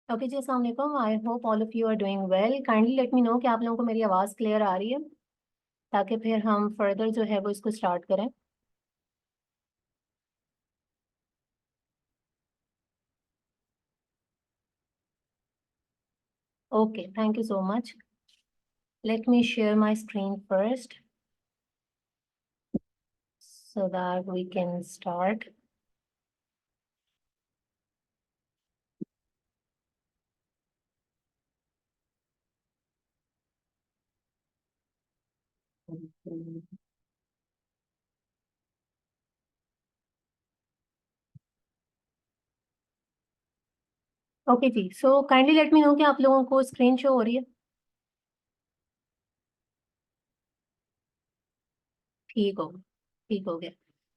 Okay ji, अस्सलाम वालेकुम। I hope all of you are doing well. Kindly let me know कि आप लोगों को मेरी आवाज़ क्लियर आ रही है, ताकि फिर हम फर्दर जो है वो इसको स्टार्ट करें। Okay, thank you so much. Let me share my screen first so that we can start. Okay ji, so kindly let me know कि आप लोगों को स्क्रीन शो हो रही है। ठीक हो ठीक हो गया।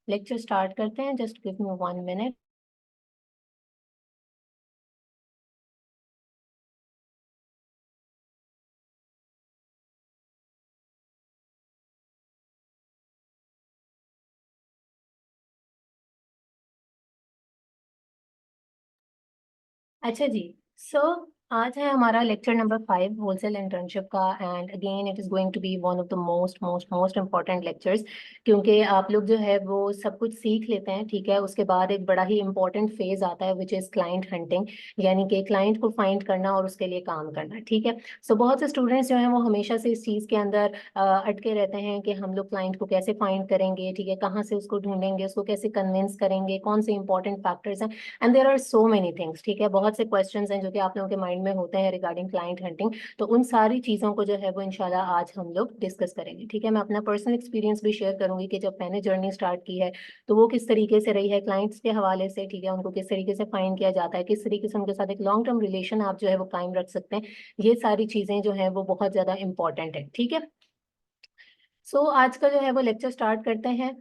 लेक्चर स्टार्ट करते हैं। Just give me 1 minute. अच्छा जी, सो आज है हमारा लेक्चर नंबर 5 होलसेल इंटर्नशिप का। And again it is going to be one of the most most most important lectures, क्योंकि आप लोग जो है वो सब कुछ सीख लेते हैं। ठीक है, उसके बाद एक बड़ा ही इंपॉर्टेंट फेज आता है विच इज़ क्लाइंट हंटिंग, यानी कि क्लाइंट को फाइंड करना और उसके लिए काम करना। ठीक है, सो बहुत से स्टूडेंट्स जो हैं वो हमेशा से इस चीज़ के अंदर अटके रहते हैं कि हम लोग क्लाइंट को कैसे फाइंड करेंगे, ठीक है, कहाँ से उसको ढूंढेंगे, उसको कैसे कन्विंस करेंगे, कौन से इंपॉर्टेंट फैक्टर्स हैं। And there are so many things. ठीक है, बहुत से क्वेश्चंस हैं जो कि आप लोगों के माइंड में होते हैं रिगार्डिंग क्लाइंट हंटिंग। तो उन सारी चीज़ों को जो है वो इंशाल्लाह आज हम लोग डिस्कस करेंगे। ठीक है, मैं अपना पर्सनल एक्सपीरियंस भी शेयर करूंगी कि जब मैंने जर्नी स्टार्ट की है तो वो किस तरीके से रही है क्लाइंट्स के हवाले से। ठीक है, उनको किस तरीके से फाइंड किया जाता है, किस तरीके से उनके साथ एक लॉन्ग टर्म रिलेशन आप जो है वो कायम रख सकते हैं। ये सारी चीज़ें जो है वो बहुत ज़्यादा इंपॉर्टेंट है। ठीक है, सो आज का जो है वो लेक्चर स्टार्ट करते हैं।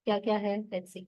क्या क्या है, लेट्स सी।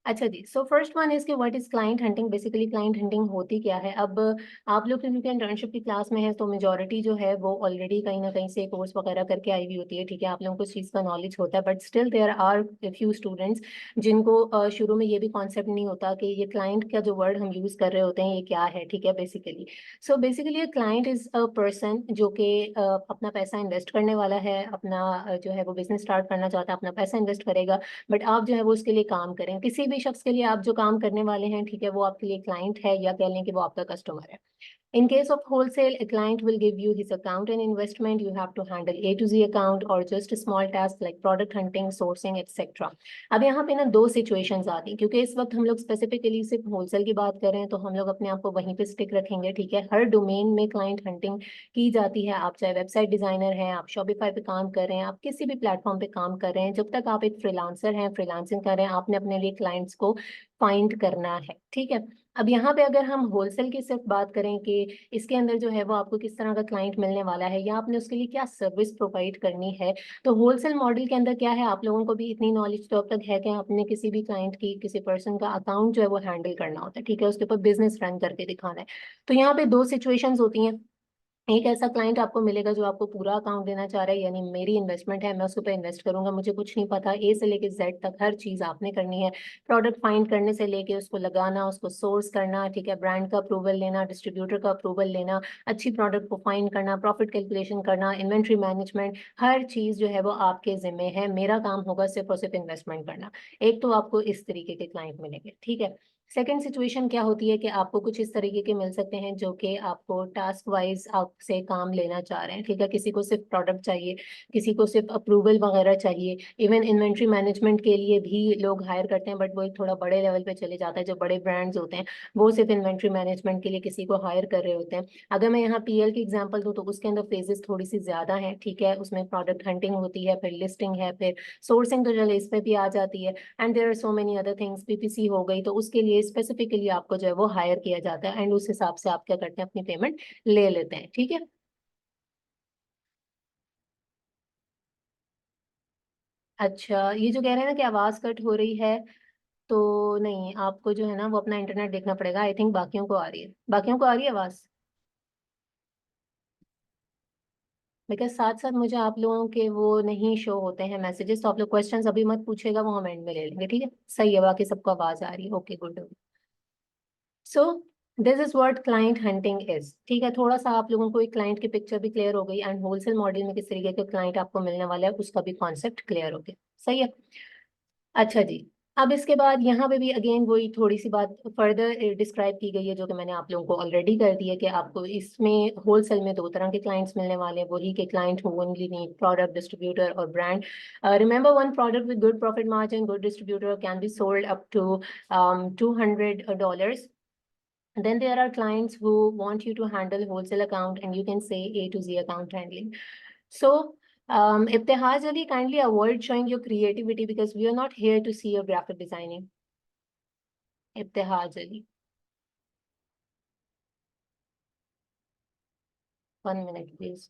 अच्छा जी, सो फर्स्ट वन इज कि what is client hunting. Basically client hunting होती क्या है। अब आप लोग क्योंकि इंटर्नशिप की क्लास में है तो मेजोरिटी जो है वो ऑलरेडी कहीं ना कहीं से कोर्स वगैरह करके आई हुई होती है। ठीक है, आप लोगों को इस चीज़ का नॉलेज होता है, but still there are few students जिनको शुरू में ये भी कॉन्सेप्ट नहीं होता कि ये क्लाइंट का जो वर्ड हम यूज़ कर रहे होते हैं ये क्या है। ठीक है, basically so basically client is a person जो कि अपना पैसा इन्वेस्ट करने वाला है, अपना जो है वो बिजनेस स्टार्ट करना चाहता है, अपना पैसा इन्वेस्ट करेगा, बट आप जो है वो उसके लिए काम करें। किसी भी शख्स के लिए आप जो काम करने वाले हैं, ठीक है, वो आपके लिए क्लाइंट है या कह लें कि वो आपका कस्टमर है। In case of wholesale, a client will give you his account and investment. You have to handle A to Z account or just a small task like product hunting, sourcing, etc. अब यहाँ पे ना दो situations आती हैं, क्योंकि इस वक्त हम लोग स्पेसिफिकली सिर्फ होलसेल की बात कर रहे हैं तो हम लोग अपने आप को वहीं पे स्टिक रखेंगे। ठीक है, हर डोमेन में क्लाइंट हंटिंग की जाती है। आप चाहे वेबसाइट डिजाइनर हैं, आप शॉपिफाई पे काम कर रहे हैं, आप किसी भी प्लेटफॉर्म पे काम कर रहे हैं, जब तक आप एक फ्रीलांसर हैं, फ्रीलांसिंग कर रहे हैं, आपने अपने लिए क्लाइंट्स को फाइंड करना है। ठीक है, अब यहाँ पे अगर हम होलसेल की सिर्फ बात करें कि इसके अंदर जो है वो आपको किस तरह का क्लाइंट मिलने वाला है या आपने उसके लिए क्या सर्विस प्रोवाइड करनी है, तो होलसेल मॉडल के अंदर क्या है, आप लोगों को भी इतनी नॉलेज तो अब तक है कि आपने किसी भी क्लाइंट की, किसी पर्सन का अकाउंट जो है वो हैंडल करना होता है। ठीक है, उसके ऊपर बिजनेस रन करके दिखाना है। तो यहाँ पे दो सिचुएशंस होती हैं। एक ऐसा क्लाइंट आपको मिलेगा जो आपको पूरा अकाउंट देना चाह रहा है, यानी मेरी इन्वेस्टमेंट है, मैं उसके ऊपर इन्वेस्ट करूंगा, मुझे कुछ नहीं पता, ए से लेके जेड तक हर चीज आपने करनी है। प्रोडक्ट फाइंड करने से लेके उसको लगाना, उसको सोर्स करना, ठीक है, ब्रांड का अप्रूवल लेना, डिस्ट्रीब्यूटर का अप्रूवल लेना, अच्छी प्रोडक्ट को फाइंड करना, प्रॉफिट कैलकुलेशन करना, इन्वेंट्री मैनेजमेंट, हर चीज जो है वो आपके जिम्मे है। मेरा काम होगा सिर्फ और सिर्फ इन्वेस्टमेंट करना। एक तो आपको इस तरीके के क्लाइंट मिलेंगे। ठीक है, सेकेंड सिचुएशन क्या होती है कि आपको कुछ इस तरीके के मिल सकते हैं जो कि आपको टास्क वाइज आपसे काम लेना चाह रहे हैं। ठीक है, किसी को सिर्फ प्रोडक्ट चाहिए, किसी को सिर्फ अप्रूवल वगैरह चाहिए। इवन इन्वेंट्री मैनेजमेंट के लिए भी लोग हायर करते हैं, बट वो एक थोड़ा बड़े लेवल पे चले जाता है। जो बड़े ब्रांड्स होते हैं वो सिर्फ इन्वेंट्री मैनेजमेंट के लिए किसी को हायर कर रहे होते हैं। अगर मैं यहाँ पीएल की एग्जाम्पल दूँ तो उसके अंदर फेजेस थोड़ी सी ज्यादा है। ठीक है, उसमें प्रोडक्ट हंटिंग होती है, फिर लिस्टिंग है, फिर सोर्सिंग तो चलो इस पे भी आ जाती है, and there are so many other things. PPC हो गई, तो उसके लिए स्पेसिफिकली आपको जो है वो हायर किया जाता है एंड उस हिसाब से आप क्या करते हैं, अपनी पेमेंट ले लेते हैं। ठीक है, अच्छा, ये जो कह रहे हैं ना कि आवाज कट हो रही है, तो नहीं, आपको जो है ना वो अपना इंटरनेट देखना पड़ेगा। आई थिंक बाकियों को आ रही है, बाकियों को आ रही है आवाज। बिकॉज साथ साथ मुझे आप लोगों के वो नहीं शो होते हैं मैसेजेस, तो आप लोग क्वेश्चंस अभी मत पूछेगा, वो हम एंड में ले लेंगे। ठीक है, सही है, बाकी सबको आवाज आ रही है। Okay, good. So this is what client hunting is. ठीक है, थोड़ा सा आप लोगों को एक क्लाइंट की पिक्चर भी क्लियर हो गई एंड होलसेल मॉडल में किस तरीके के क्लाइंट आपको मिलने वाला है उसका भी कॉन्सेप्ट क्लियर हो गया। सही है। अच्छा जी, अब इसके बाद यहाँ पे भी अगेन वही थोड़ी सी बात फर्दर डिस्क्राइब की गई है जो कि मैंने आप लोगों को ऑलरेडी कर दी है कि आपको इसमें होलसेल में दो तरह के क्लाइंट्स मिलने वाले हैं, वही के client who only need product, distributor और brand. Remember, one product with good profit margin, good distributor can be sold up to $200. Then there are clients who want you to handle wholesale account and you can say A to Z account handling. So, Ibtihaj Ali, kindly avoid showing your creativity because we are not here to see your graphic designing. Ibtihaj Ali, 1 minute, please.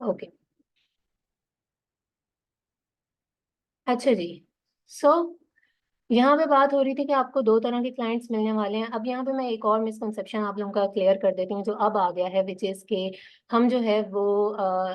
Okay. अच्छा जी, so यहाँ पे बात हो रही थी कि आपको दो तरह के क्लाइंट्स मिलने वाले हैं। अब यहाँ पे मैं एक और मिसकंसेप्शन आप लोगों का क्लियर कर देती हूँ जो अब आ गया है, विच इज के हम जो है वो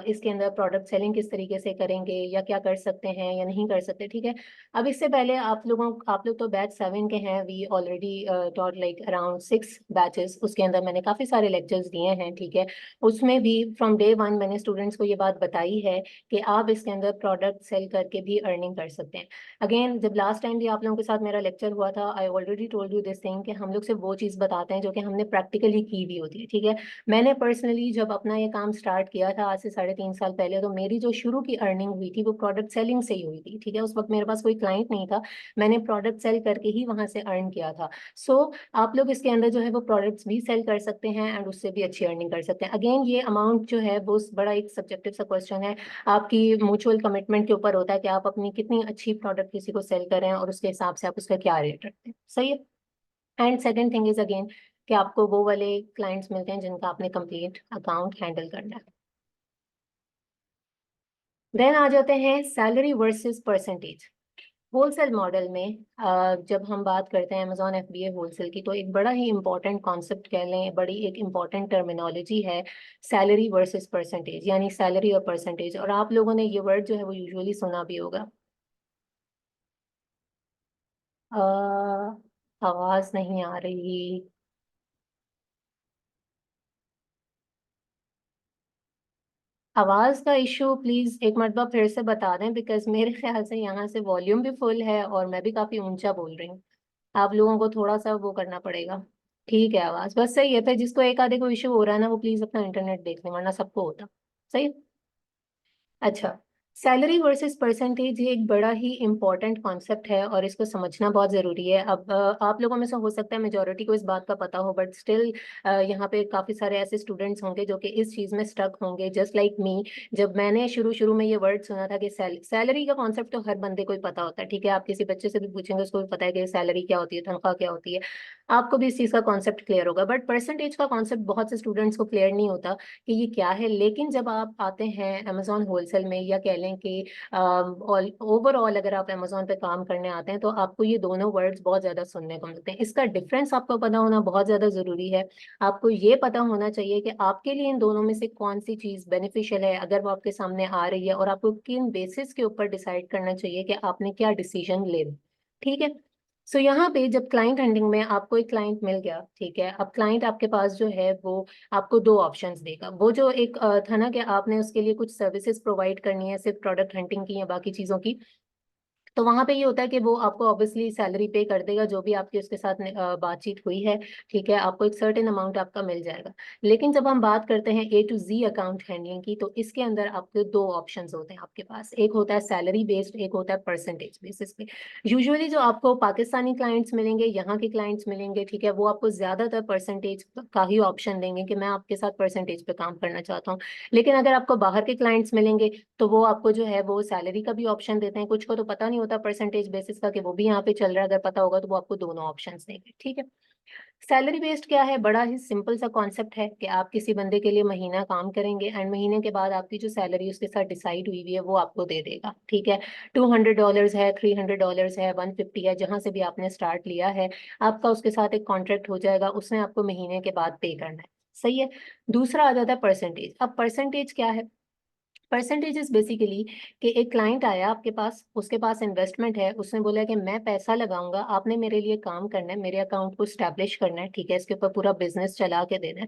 इसके अंदर प्रोडक्ट सेलिंग किस तरीके से करेंगे या क्या कर सकते हैं या नहीं कर सकते। ठीक है, अब इससे पहले आप लोग तो बैच 7 के हैं। We already taught like around 6 batches, उसके अंदर मैंने काफ़ी सारे लेक्चर्स दिए हैं। ठीक है, उसमें भी फ्रॉम डे 1 मैंने स्टूडेंट्स को ये बात बताई है कि आप इसके अंदर प्रोडक्ट सेल करके भी अर्निंग कर सकते हैं। अगेन, जब लास्ट टाइम भी आप लोगों के साथ मेरा लेक्चर हुआ था, I already told you this thing कि हम लोग सिर्फ वो चीज़ बताते हैं जो कि हमने प्रैक्टिकली की भी होती है। ठीक है, मैंने पर्सनली जब अपना ये काम स्टार्ट किया था आज से 3.5 साल पहले, तो मेरी जो शुरू की अर्निंग हुई थी वो प्रोडक्ट सेलिंग से ही हुई थी। ठीक है, उस वक्त मेरे पास कोई क्लाइंट नहीं था, मैंने प्रोडक्ट सेल करके ही वहां से अर्न किया था। सो आप लोग इसके अंदर जो है वो प्रोडक्ट्स भी सेल कर सकते हैं एंड उससे भी अच्छी अर्निंग कर सकते हैं। अगेन, ये अमाउंट जो है वो बड़ा एक सब्जेक्टिव सा क्वेश्चन है, आपकी म्यूचुअल कमिटमेंट के ऊपर होता है कि आप अपनी कितनी अच्छी प्रोडक्ट किसी को सेल कर रहे हैं और उसके हिसाब से आप उसका क्या रेट रखते हैं। सही है। And second thing is again कि आपको वो वाले क्लाइंट्स मिलते हैं जिनका आपने कंप्लीट अकाउंट हैंडल करना है। देन आ जाते हैं salary versus percentage. Wholesale model में जब हम बात करते हैं अमेजॉन एफबीए होलसेल की, तो एक बड़ा ही इंपॉर्टेंट कॉन्सेप्ट कह लें, बड़ी एक इंपॉर्टेंट टर्मिनोलॉजी है सैलरी वर्सेस परसेंटेज, यानी सैलरी और परसेंटेज। और आप लोगों ने ये वर्ड जो है वो यूजुअली सुना भी होगा। आवाज नहीं आ रही। आवाज का इशू प्लीज एक मरतबा फिर से बता दें, बिकॉज मेरे ख्याल से यहाँ से वॉल्यूम भी फुल है और मैं भी काफी ऊंचा बोल रही हूँ। आप लोगों को थोड़ा सा वो करना पड़ेगा। ठीक है, आवाज बस सही है। फिर जिसको एक आधे को इशू हो रहा है ना, वो प्लीज अपना इंटरनेट देख लें, वरना सबको होता। सही है? अच्छा, सैलरी वर्सेस परसेंटेज ये एक बड़ा ही इंपॉर्टेंट कॉन्सेप्ट है और इसको समझना बहुत ज़रूरी है। अब आप लोगों में से हो सकता है मेजोरिटी को इस बात का पता हो, बट स्टिल यहाँ पे काफ़ी सारे ऐसे स्टूडेंट्स होंगे जो कि इस चीज़ में स्टक होंगे, जस्ट लाइक मी। जब मैंने शुरू शुरू में ये वर्ड सुना था कि सैलरी का कॉन्सेप्ट तो हर बंदे को ही पता होता है। ठीक है, आप किसी बच्चे से भी पूछेंगे उसको भी पता है कि सैलरी क्या होती है, तनख्वाह क्या होती है। आपको भी इस चीज़ का कॉन्सेप्ट क्लियर होगा, बट परसेंटेज का कॉन्सेप्ट बहुत से स्टूडेंट्स को क्लियर नहीं होता कि ये क्या है। लेकिन जब आप आते हैं अमेजोन होलसेल में, या कह लें कि ओवरऑल अगर आप अमेजोन पे काम करने आते हैं, तो आपको ये दोनों वर्ड्स बहुत ज्यादा सुनने को मिलते हैं। इसका डिफरेंस आपको पता होना बहुत ज्यादा जरूरी है। आपको ये पता होना चाहिए कि आपके लिए इन दोनों में से कौन सी चीज बेनिफिशियल है अगर वो आपके सामने आ रही है, और आपको किन बेसिस के ऊपर डिसाइड करना चाहिए कि आपने क्या डिसीजन लेना। ठीक है, सो यहाँ पे जब क्लाइंट हंटिंग में आपको एक क्लाइंट मिल गया, ठीक है, अब क्लाइंट आपके पास जो है वो आपको दो ऑप्शंस देगा। वो जो एक था ना कि आपने उसके लिए कुछ सर्विसेज प्रोवाइड करनी है, सिर्फ प्रोडक्ट हंटिंग की या बाकी चीज़ों की, तो वहां पे ये होता है कि वो आपको ऑब्वियसली सैलरी पे कर देगा जो भी आपकी उसके साथ बातचीत हुई है। ठीक है, आपको एक सर्टेन अमाउंट आपका मिल जाएगा। लेकिन जब हम बात करते हैं ए टू जी अकाउंट हैंडलिंग की, तो इसके अंदर आपके दो ऑप्शंस होते हैं आपके पास। एक होता है सैलरी बेस्ड, एक होता है परसेंटेज बेसिस पे। यूजुअली जो आपको पाकिस्तानी क्लाइंट्स मिलेंगे, यहाँ के क्लाइंट्स मिलेंगे, ठीक है, वो आपको ज्यादातर परसेंटेज का ही ऑप्शन देंगे कि मैं आपके साथ परसेंटेज पे काम करना चाहता हूँ। लेकिन अगर आपको बाहर के क्लाइंट्स मिलेंगे तो वो आपको जो है वो सैलरी का भी ऑप्शन देते हैं। कुछ को तो पता नहीं होता परसेंटेज बेसिस का कि वो भी यहाँ पे चल रहा है, अगर पता होगा तो वो आपको दोनों ऑप्शंस देंगे। ठीक है, सैलरी बेस्ड क्या है, बड़ा ही सिंपल सा कॉन्सेप्ट है कि आप किसी बंदे के लिए महीना काम करेंगे एंड महीने के बाद आपकी जो सैलरी उसके साथ डिसाइड हुई हुई है वो आपको दे देगा, ठीक है। $200 है, $300 है, 150 है, जहां से भी आपने स्टार्ट लिया है, आपका उसके साथ एक कॉन्ट्रैक्ट हो जाएगा, उसने आपको महीने के बाद पे करना है, सही है। दूसरा आ जाता है परसेंटेज। अब परसेंटेज क्या है? परसेंटेज इज बेसिकली कि एक क्लाइंट आया आपके पास, उसके पास इन्वेस्टमेंट है, उसने बोला कि मैं पैसा लगाऊंगा, आपने मेरे लिए काम करना है, मेरे अकाउंट को स्टैब्लिश करना है, ठीक है, इसके ऊपर पूरा बिजनेस चला के देना है,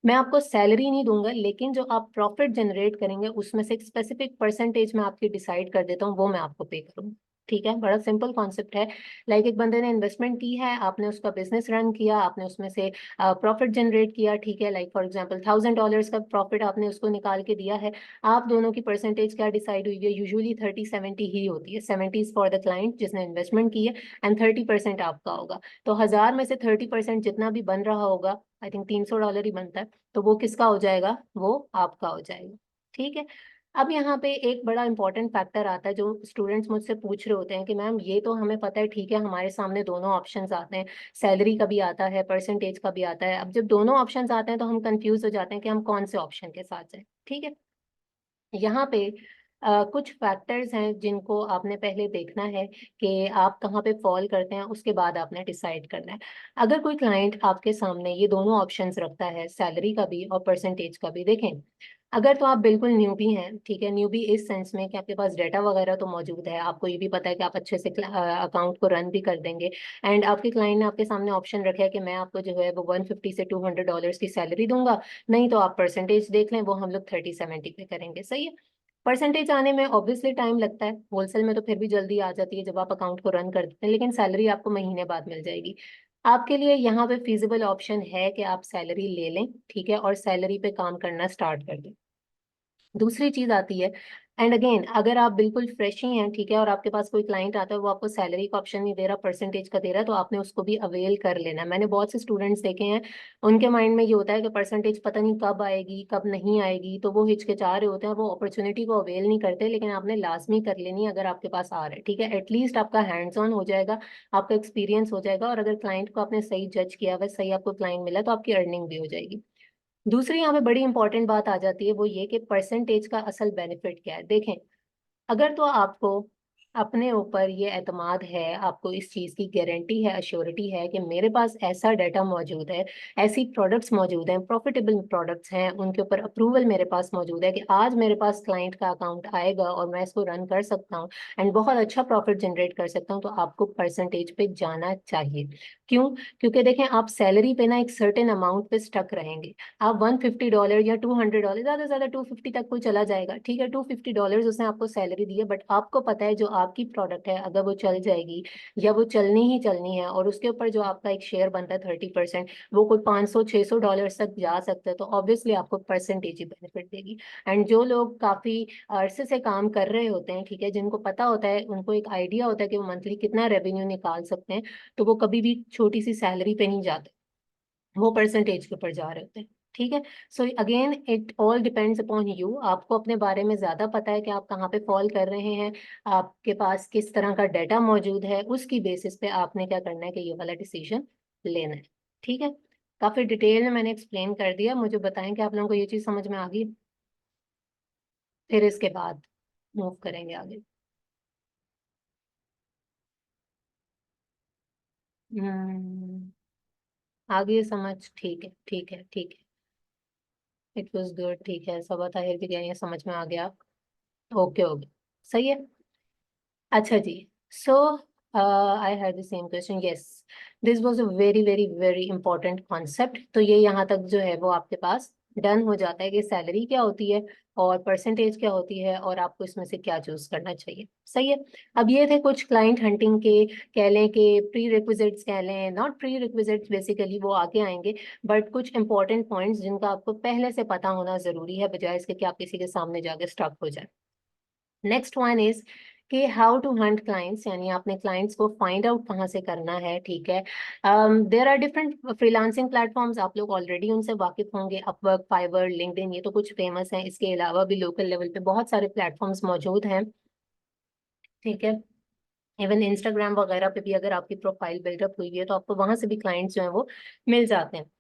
मैं आपको सैलरी नहीं दूंगा, लेकिन जो आप प्रॉफिट जनरेट करेंगे उसमें से एक स्पेसिफिक परसेंटेज मैं आपकी डिसाइड कर देता हूँ, वो मैं आपको पे करूंगा, ठीक है। बड़ा सिंपल कॉन्सेप्ट है। लाइक एक बंदे ने इन्वेस्टमेंट की है, आपने उसका बिजनेस रन किया, आपने उसमें से प्रॉफिट जनरेट किया, ठीक है, लाइक फॉर एग्जांपल $1000 का प्रॉफिट आपने उसको निकाल के दिया है। आप दोनों की परसेंटेज क्या डिसाइड हुई है? यूजुअली 30-70 ही होती है। 70 फॉर द क्लाइंट जिसने इन्वेस्टमेंट की है एंड 30% आपका होगा। तो 1000 में से 30% जितना भी बन रहा होगा, आई थिंक $300 ही बनता है, तो वो किसका हो जाएगा? वो आपका हो जाएगा, ठीक है। अब यहाँ पे एक बड़ा इंपॉर्टेंट फैक्टर आता है, जो स्टूडेंट्स मुझसे पूछ रहे होते हैं कि मैम ये तो हमें पता है, ठीक है, हमारे सामने दोनों ऑप्शंस आते हैं, सैलरी का भी आता है, परसेंटेज का भी आता है। अब जब दोनों ऑप्शंस आते हैं तो हम कंफ्यूज हो जाते हैं कि हम कौन से ऑप्शन के साथ जाएं, ठीक है। यहाँ पे कुछ फैक्टर्स हैं जिनको आपने पहले देखना है कि आप कहाँ पे फॉल करते हैं, उसके बाद आपने डिसाइड करना है। अगर कोई क्लाइंट आपके सामने ये दोनों ऑप्शंस रखता है, सैलरी का भी और परसेंटेज का भी, देखें, अगर तो आप बिल्कुल न्यूबी हैं, ठीक है, न्यूबी इस सेंस में कि आपके पास डेटा वगैरह तो मौजूद है, आपको ये भी पता है कि आप अच्छे से अकाउंट को रन भी कर देंगे, एंड आपके क्लाइंट ने आपके सामने ऑप्शन रखा है कि मैं आपको जो है वो 150 से $200 की सैलरी दूंगा, नहीं तो आप परसेंटेज देख लें, वो हम लोग 30-70 पे करेंगे, सही है। परसेंटेज आने में ऑब्वियसली टाइम लगता है, होलसेल में तो फिर भी जल्दी आ जाती है जब आप अकाउंट को रन कर देते हैं, लेकिन सैलरी आपको महीने बाद मिल जाएगी। आपके लिए यहाँ पे फिजिबल ऑप्शन है कि आप सैलरी ले लें, ठीक है, और सैलरी पे काम करना स्टार्ट कर दें। दूसरी चीज आती है, एंड अगेन अगर आप बिल्कुल फ्रेश ही हैं, ठीक है, और आपके पास कोई क्लाइंट आता है, वो आपको सैलरी का ऑप्शन नहीं दे रहा, परसेंटेज का दे रहा है, तो आपने उसको भी अवेल कर लेना है। मैंने बहुत से स्टूडेंट्स देखे हैं, उनके माइंड में ये होता है कि परसेंटेज पता नहीं कब आएगी कब नहीं आएगी, तो वो हिचकिचा रहे होते हैं, वो अपॉर्चुनिटी को अवेल नहीं करते, लेकिन आपने लाजमी कर लेनी है अगर आपके पास आ रहा है, ठीक है। एटलीस्ट आपका हैंड्स ऑन हो जाएगा, आपका एक्सपीरियंस हो जाएगा, और अगर क्लाइंट को आपने सही जज किया हुआ, सही आपको क्लाइंट मिला, तो आपकी अर्निंग भी हो जाएगी। दूसरी यहाँ पे बड़ी इंपॉर्टेंट बात आ जाती है, वो ये कि परसेंटेज का असल बेनिफिट क्या है। देखें, अगर तो आपको अपने ऊपर ये एतमाद है, आपको इस चीज़ की गारंटी है, अश्योरिटी है कि मेरे पास ऐसा डाटा मौजूद है, ऐसी प्रोडक्ट्स मौजूद हैं, प्रॉफिटेबल प्रोडक्ट्स हैं, उनके ऊपर अप्रूवल मेरे पास मौजूद है कि आज मेरे पास क्लाइंट का अकाउंट आएगा और मैं इसको रन कर सकता हूँ एंड बहुत अच्छा प्रॉफिट जनरेट कर सकता हूँ, तो आपको परसेंटेज पे जाना चाहिए। क्यों? क्योंकि देखें, आप सैलरी पे ना एक सर्टेन अमाउंट पे स्टक रहेंगे। आप $150 या $200, ज्यादा से ज्यादा 250 तक कोई चला जाएगा, ठीक है, $250 उसने आपको सैलरी दी है, बट आपको पता है जो आपकी प्रोडक्ट है अगर वो चल जाएगी या वो चलनी ही चलनी है, और उसके ऊपर जो आपका एक शेयर बनता है 30%, वो कोई $500-600 तक जा सकता है, तो ऑब्वियसली आपको परसेंटेज ही बेनिफिट देगी। एंड जो लोग काफी अरसे से काम कर रहे होते हैं, ठीक है, जिनको पता होता है, उनको एक आइडिया होता है कि वो मंथली कितना रेवेन्यू निकाल सकते हैं, तो वो कभी भी छोटी सी सैलरी पे नहीं जाते, वो परसेंटेज के ऊपर जा रहे होते हैं, ठीक है। So again it all depends upon you, आपको अपने बारे में ज्यादा पता है कि आप कहाँ पे फॉल कर रहे हैं, आपके पास किस तरह का डाटा मौजूद है, उसकी बेसिस पे आपने क्या करना है कि ये वाला डिसीजन लेना है, ठीक है। काफी डिटेल में मैंने एक्सप्लेन कर दिया, मुझे बताएं कि आप लोगों को ये चीज समझ में आ गई, फिर इसके बाद मूव करेंगे आगे। हम्म, आगे समझ, ठीक है, ठीक है, ठीक है, इट वॉज गुड, ठीक है, सब ताहिर भी कह रही है समझ में आ गया, ओके ओके, सही है। अच्छा जी, so I had the same question, yes, this was a very very very important concept. तो ये यहाँ तक जो है वो आपके पास डन हो जाता है कि सैलरी क्या होती है और परसेंटेज क्या होती है और आपको इसमें से क्या चूज करना चाहिए, सही है। अब ये थे कुछ क्लाइंट हंटिंग के, कह लें कि प्री रिक्विजिट्स, कह लें नॉट प्री रिक्विजिट्स, बेसिकली वो आगे आएंगे, बट कुछ इंपॉर्टेंट पॉइंट्स जिनका आपको पहले से पता होना जरूरी है, बजाय इसके कि आप किसी के सामने जाके स्टक हो जाए। नेक्स्ट वन इज कि हाउ टू हंट क्लाइंट्स, यानी आपने क्लाइंट्स को फाइंड आउट कहाँ से करना है, ठीक है। There are different freelancing platforms, आप लोग ऑलरेडी उनसे वाकिफ होंगे, अपवर्क, फाइवर, लिंक्डइन, ये तो कुछ फेमस हैं, इसके अलावा भी लोकल लेवल पे बहुत सारे प्लेटफॉर्म्स मौजूद हैं, ठीक है। इवन इंस्टाग्राम वगैरह पे भी अगर आपकी प्रोफाइल बिल्डअप हुई है तो आपको वहां से भी क्लाइंट्स जो है वो मिल जाते हैं।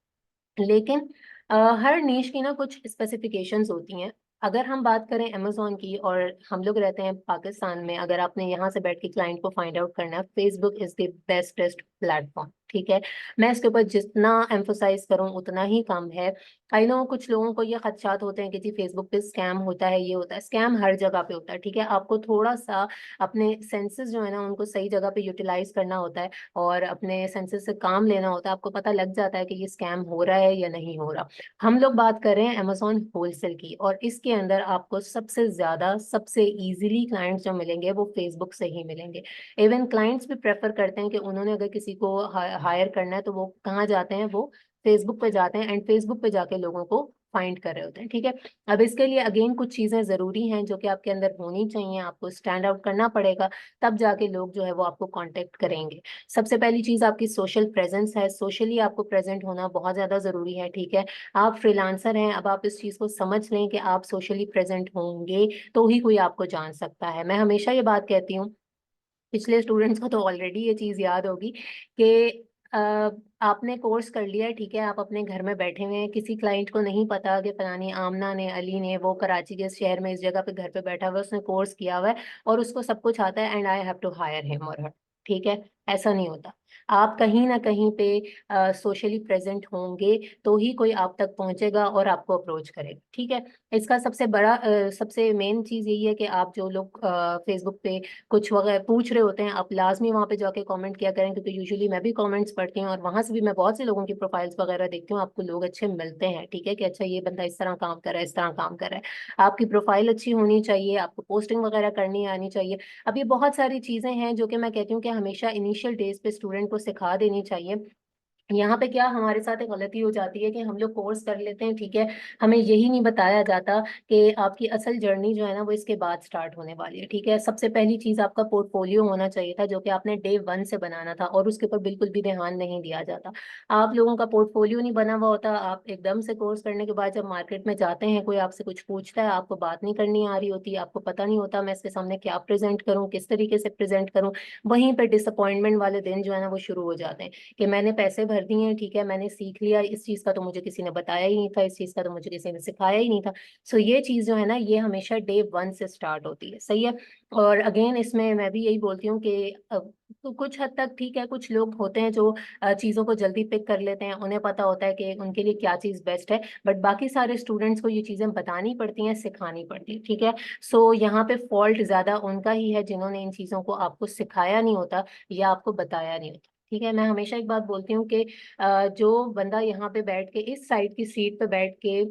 लेकिन हर नीश की ना कुछ स्पेसिफिकेशंस होती हैं। अगर हम बात करें अमेजोन की, और हम लोग रहते हैं पाकिस्तान में, अगर आपने यहाँ से बैठ के क्लाइंट को फाइंड आउट करना है, Facebook is the bestest platform. ठीक है, मैं इसके ऊपर जितना एम्फोसाइज करूँ उतना ही कम है। आई नो कुछ लोगों को ये खदशात होते हैं कि जी फेसबुक पे स्कैम होता है, ये होता है। स्कैम हर जगह पे होता है, ठीक है। आपको थोड़ा सा अपने सेंसेस जो है ना उनको सही जगह पे यूटिलाइज करना होता है और अपने सेंसेस से काम लेना होता है। आपको पता लग जाता है कि ये स्कैम हो रहा है या नहीं हो रहा। हम लोग बात कर रहे हैं अमेजोन होलसेल की, और इसके अंदर आपको सबसे ज्यादा सबसे इजीली क्लाइंट्स जो मिलेंगे वो फेसबुक से ही मिलेंगे। इवन क्लाइंट्स भी प्रेफर करते हैं कि उन्होंने अगर किसी को हायर करना है तो वो कहाँ जाते हैं, वो फेसबुक पे जाते हैं, एंड फेसबुक पे जाके लोगों को फाइंड कर रहे होते हैं। ठीक है, अब इसके लिए अगेन कुछ चीजें जरूरी हैं जो कि आपके अंदर होनी चाहिए, आपको स्टैंड आउट करना पड़ेगा, तब जाके लोग जो है वो आपको कांटेक्ट करेंगे। सबसे पहली चीज आपकी सोशल प्रेजेंस है। सोशली आपको प्रेजेंट होना बहुत ज्यादा जरूरी है। ठीक है, आप फ्रीलांसर हैं, अब आप इस चीज को समझ लें कि आप सोशली प्रेजेंट होंगे तो ही कोई आपको जान सकता है। मैं हमेशा ये बात कहती हूँ, पिछले स्टूडेंट्स को तो ऑलरेडी ये चीज याद होगी कि अ, आपने कोर्स कर लिया है, ठीक है, आप अपने घर में बैठे हुए हैं, किसी क्लाइंट को नहीं पता कि फलानी आमना ने, अली ने, वो कराची के इस शहर में इस जगह पे घर पे बैठा हुआ है, उसने कोर्स किया हुआ है और उसको सब कुछ आता है, and I have to hire him और हर। ठीक है, ऐसा नहीं होता। आप कहीं ना कहीं पे सोशली प्रेजेंट होंगे तो ही कोई आप तक पहुंचेगा और आपको अप्रोच करेगा। ठीक है, इसका सबसे बड़ा सबसे मेन चीज यही है कि आप जो लोग फेसबुक पे कुछ वगैरह पूछ रहे होते हैं, आप लाजमी वहां पे जाके कमेंट किया करें, क्योंकि यूजुअली मैं भी कमेंट्स पढ़ती हूँ और वहां से भी मैं बहुत से लोगों की प्रोफाइल्स वगैरह देखती हूँ। आपको लोग अच्छे मिलते हैं, ठीक है, कि अच्छा ये बंदा इस तरह काम कर रहा है, इस तरह काम कर रहा है। आपकी प्रोफाइल अच्छी होनी चाहिए, आपको पोस्टिंग वगैरह करनी आनी चाहिए। अब ये बहुत सारी चीजें हैं जो कि मैं कहती हूँ कि हमेशा इनिशियल डेज पे स्टूडेंट को सिखा देनी चाहिए। यहाँ पे क्या हमारे साथ एक गलती हो जाती है कि हम लोग कोर्स कर लेते हैं, ठीक है, हमें यही नहीं बताया जाता कि आपकी असल जर्नी जो है ना वो इसके बाद स्टार्ट होने वाली है। ठीक है, सबसे पहली चीज आपका पोर्टफोलियो होना चाहिए था, जो कि आपने डे वन से बनाना था, और उसके ऊपर बिल्कुल भी ध्यान नहीं दिया जाता। आप लोगों का पोर्टफोलियो नहीं बना हुआ होता, आप एकदम से कोर्स करने के बाद जब मार्केट में जाते हैं, कोई आपसे कुछ पूछता है, आपको बात नहीं करनी आ रही होती, आपको पता नहीं होता मैं इसके सामने क्या प्रेजेंट करूँ, किस तरीके से प्रेजेंट करूँ। वहीं पे डिसअपॉइंटमेंट वाले दिन जो है ना वो शुरू हो जाते हैं कि मैंने पैसे भर दिए हैं, ठीक है, मैंने सीख लिया, इस चीज का तो मुझे किसी ने बताया ही नहीं था, इस चीज का तो मुझे किसी ने सिखाया ही नहीं था। सो ये चीज जो है ना ये हमेशा डे वन से स्टार्ट होती है, सही है। और अगेन इसमें मैं भी यही बोलती हूँ कि तो कुछ हद तक ठीक है, कुछ लोग होते हैं जो चीजों को जल्दी पिक कर लेते हैं, उन्हें पता होता है कि उनके लिए क्या चीज बेस्ट है, बट बाकी सारे स्टूडेंट्स को ये चीजें बतानी पड़ती हैं, सिखानी पड़ती है। ठीक है, सो यहाँ पे फॉल्ट ज्यादा उनका ही है जिन्होंने इन चीजों को आपको सिखाया नहीं होता या आपको बताया नहीं होता। ठीक है, मैं हमेशा एक बात बोलती हूँ कि जो बंदा यहाँ पे बैठ के इस साइड की सीट पे बैठ के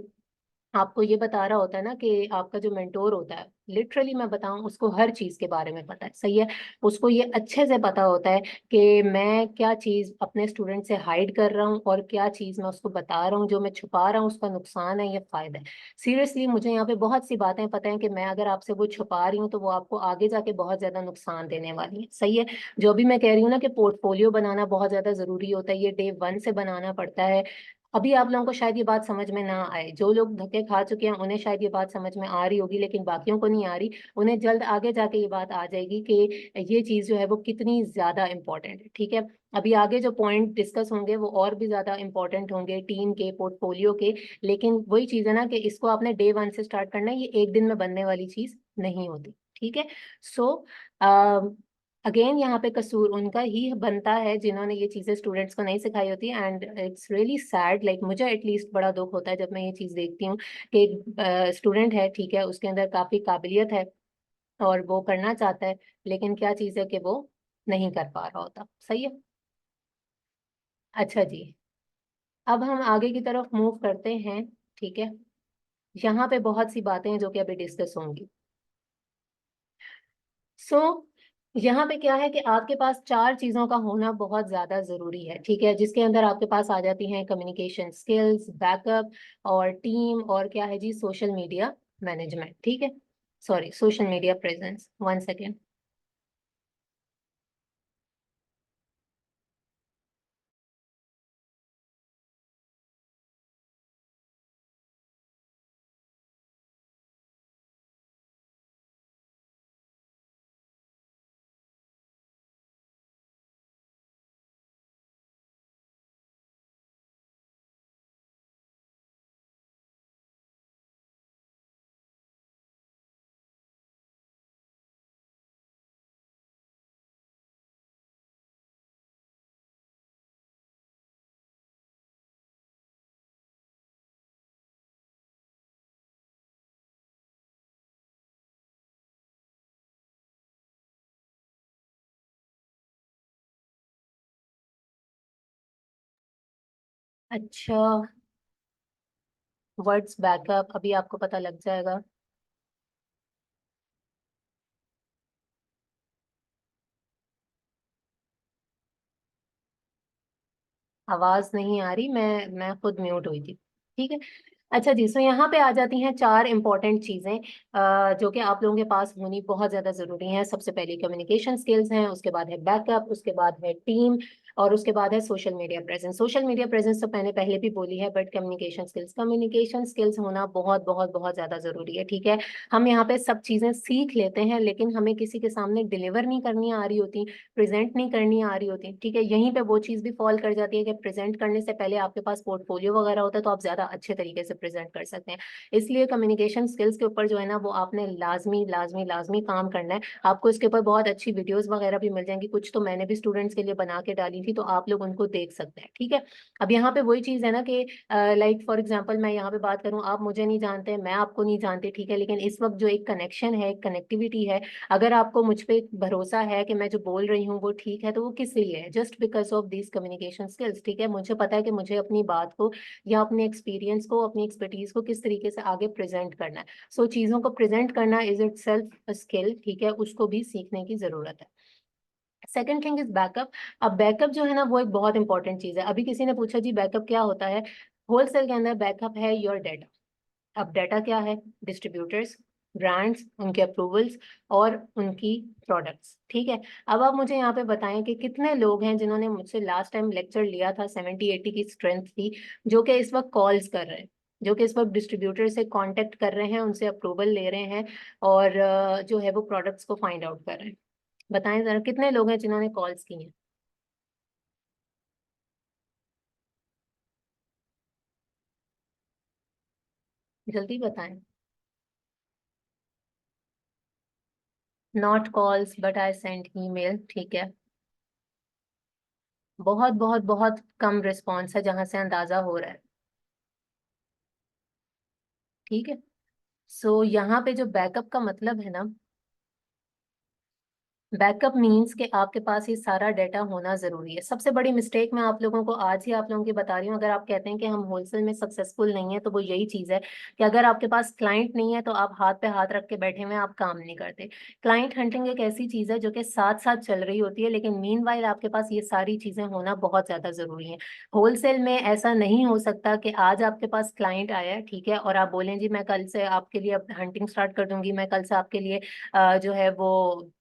आपको ये बता रहा होता है ना कि आपका जो मेंटोर होता है, लिटरली मैं बताऊं उसको हर चीज के बारे में पता है, सही है। उसको ये अच्छे से पता होता है कि मैं क्या चीज अपने स्टूडेंट से हाइड कर रहा हूँ और क्या चीज मैं उसको बता रहा हूँ, जो मैं छुपा रहा हूँ उसका नुकसान है या फायदा है। सीरियसली मुझे यहाँ पे बहुत सी बातें पता है कि मैं अगर आपसे वो छुपा रही हूँ तो वो आपको आगे जाके बहुत ज्यादा नुकसान देने वाली है, सही है। जो भी मैं कह रही हूँ ना कि पोर्टफोलियो बनाना बहुत ज्यादा जरूरी होता है, ये डे वन से बनाना पड़ता है। अभी आप लोगों को शायद ये बात समझ में ना आए, जो लोग धक्के खा चुके हैं उन्हें शायद ये बात समझ में आ रही होगी, लेकिन बाकियों को नहीं आ रही। उन्हें जल्द आगे जाके ये बात आ जाएगी कि ये चीज जो है वो कितनी ज्यादा इंपॉर्टेंट है। ठीक है, अभी आगे जो पॉइंट डिस्कस होंगे वो और भी ज्यादा इंपॉर्टेंट होंगे टीम के, पोर्टफोलियो के। लेकिन वही चीज है ना कि इसको आपने डे वन से स्टार्ट करना है, ये एक दिन में बनने वाली चीज नहीं होती। ठीक है, सो अगेन यहाँ पे कसूर उनका ही बनता है जिन्होंने ये चीजें स्टूडेंट्स को नहीं सिखाई होती, and it's really sad. Like मुझे एटलीस्ट बड़ा दुख होता है जब मैं ये चीज देखती हूँ कि एक स्टूडेंट है, ठीक है, उसके अंदर काफी काबिलियत है और वो करना चाहता है, लेकिन क्या चीज है कि वो नहीं कर पा रहा होता, सही है। अच्छा जी, अब हम आगे की तरफ मूव करते हैं। ठीक है, यहाँ पे बहुत सी बातें हैं जो कि अभी डिस्कस होंगी। सो यहाँ पे क्या है कि आपके पास चार चीजों का होना बहुत ज्यादा जरूरी है, ठीक है, जिसके अंदर आपके पास आ जाती हैं कम्युनिकेशन स्किल्स, बैकअप, और टीम, और क्या है जी, सोशल मीडिया मैनेजमेंट। ठीक है, sorry, social media presence, one second. अच्छा, वर्ड्स बैकअप अभी आपको पता लग जाएगा। आवाज नहीं आ रही, मैं खुद म्यूट हुई थी। ठीक है। अच्छा जी, सो यहाँ पे आ जाती हैं चार इंपॉर्टेंट चीजें जो कि आप लोगों के पास होनी बहुत ज्यादा जरूरी है। सबसे पहले कम्युनिकेशन स्किल्स हैं, उसके बाद है बैकअप, उसके बाद है टीम, और उसके बाद है social media presence. Social media presence तो मैंने पहले भी बोली है, बट कम्युनिकेशन स्किल्स होना बहुत बहुत बहुत ज्यादा जरूरी है। ठीक है। हम यहाँ पे सब चीजें सीख लेते हैं, लेकिन हमें किसी के सामने डिलीवर नहीं करनी आ रही होती, प्रेजेंट नहीं करनी आ रही होती। ठीक है, यहीं पे वो चीज भी फॉल कर जाती है कि प्रेजेंट करने से पहले आपके पास पोर्टफोलियो वगैरह होता है, तो आप ज्यादा अच्छे तरीके से प्रेजेंट कर सकते हैं। इसलिए कम्युनिकेशन स्किल्स के ऊपर जो है ना, वो आपने लाजमी लाजमी लाजमी काम करना है। आपको इसके ऊपर बहुत अच्छी वीडियोस वगैरह भी मिल जाएंगी, कुछ तो मैंने भी स्टूडेंट्स के लिए बना के डाली थी, तो आप लोग उनको देख सकते हैं। ठीक है। अब यहाँ पे वही चीज है ना कि लाइक फॉर एग्जाम्पल मैं यहाँ पे बात करूँ, आप मुझे नहीं जानते, मैं आपको नहीं जानती। ठीक है, लेकिन इस वक्त जो एक कनेक्शन है, एक कनेक्टिविटी है, अगर आपको मुझ पे भरोसा है कि मैं जो बोल रही हूँ वो ठीक है, तो वो किस लिए है? Just because of these communication skills. ठीक है, मुझे पता है कि मुझे अपनी बात को या अपने एक्सपीरियंस को, अपनी एक्सपर्टीज को किस तरीके से आगे प्रेजेंट करना है। सो चीजों को प्रेजेंट करना इज इट सेल्फ स्किल। ठीक है, उसको भी सीखने की जरूरत है। Second thing is backup. अब बैकअप जो है ना, वो एक बहुत इंपॉर्टेंट चीज है। अभी किसी ने पूछा जी बैकअप क्या होता है? होलसेल के अंदर बैकअप है योर डेटा। अब डाटा क्या है? डिस्ट्रीब्यूटर्स, ब्रांड्स, उनके अप्रूवल्स और उनकी प्रोडक्ट्स। ठीक है। अब आप मुझे यहाँ पे बताएं कि कितने लोग हैं जिन्होंने मुझसे लास्ट टाइम लेक्चर लिया था, 70-80 की स्ट्रेंथ थी, जो कि इस वक्त कॉल्स कर रहे हैं, जो कि इस वक्त डिस्ट्रीब्यूटर से कांटेक्ट कर रहे हैं, उनसे अप्रूवल ले रहे हैं, और जो है वो प्रोडक्ट्स को फाइंड आउट कर रहे हैं। बताएं जरा कितने लोग हैं जिन्होंने कॉल्स की हैं? जल्दी बताएं। Not calls but I sent email. ठीक है। बहुत बहुत बहुत कम रिस्पॉन्स है, जहां से अंदाजा हो रहा है। ठीक है। सो यहाँ पे जो बैकअप का मतलब है ना, बैकअप मीन्स कि आपके पास ये सारा डाटा होना जरूरी है। सबसे बड़ी मिस्टेक मैं आप लोगों को आज ही आप लोगों की बता रही हूँ, अगर आप कहते हैं कि हम होलसेल में सक्सेसफुल नहीं है, तो वो यही चीज है कि अगर आपके पास क्लाइंट नहीं है, तो आप हाथ पे हाथ रख के बैठे हुए हैं, आप काम नहीं करते। क्लाइंट हंटिंग एक ऐसी चीज है जो कि साथ साथ चल रही होती है, लेकिन मीनवाइल आपके पास ये सारी चीजें होना बहुत ज्यादा जरूरी है। होलसेल में ऐसा नहीं हो सकता कि आज आपके पास क्लाइंट आया है, ठीक है, और आप बोलें जी मैं कल से आपके लिए हंटिंग स्टार्ट कर दूंगी, मैं कल से आपके लिए जो है वो